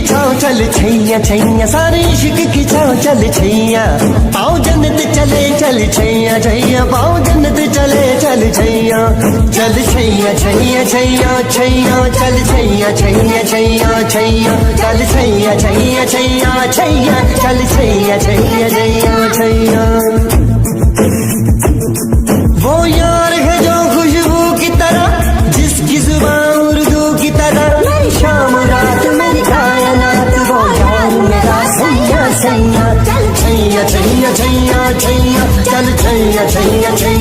छाओ चल छैया छैया, सारे इश्क की छाओ चल छैया। पाओ जन्नत चले चल छैया छैया, पाओ जन्नत चले चल छैया। चल छैया छैया छैया छैया, चल छैया छैया छैया छैया, चल छैया छैया छैया छैया, चल छैया छैया छैया छैया। वो यार है जो खुशबू की तरह, जिसकी जुबान उर्दू की तरह, मेरी शाम रात मेरी कायनात। वो यार मेरा सैया सैया, चल छैया छैया छैया छैया, चल छैया छैया छैया।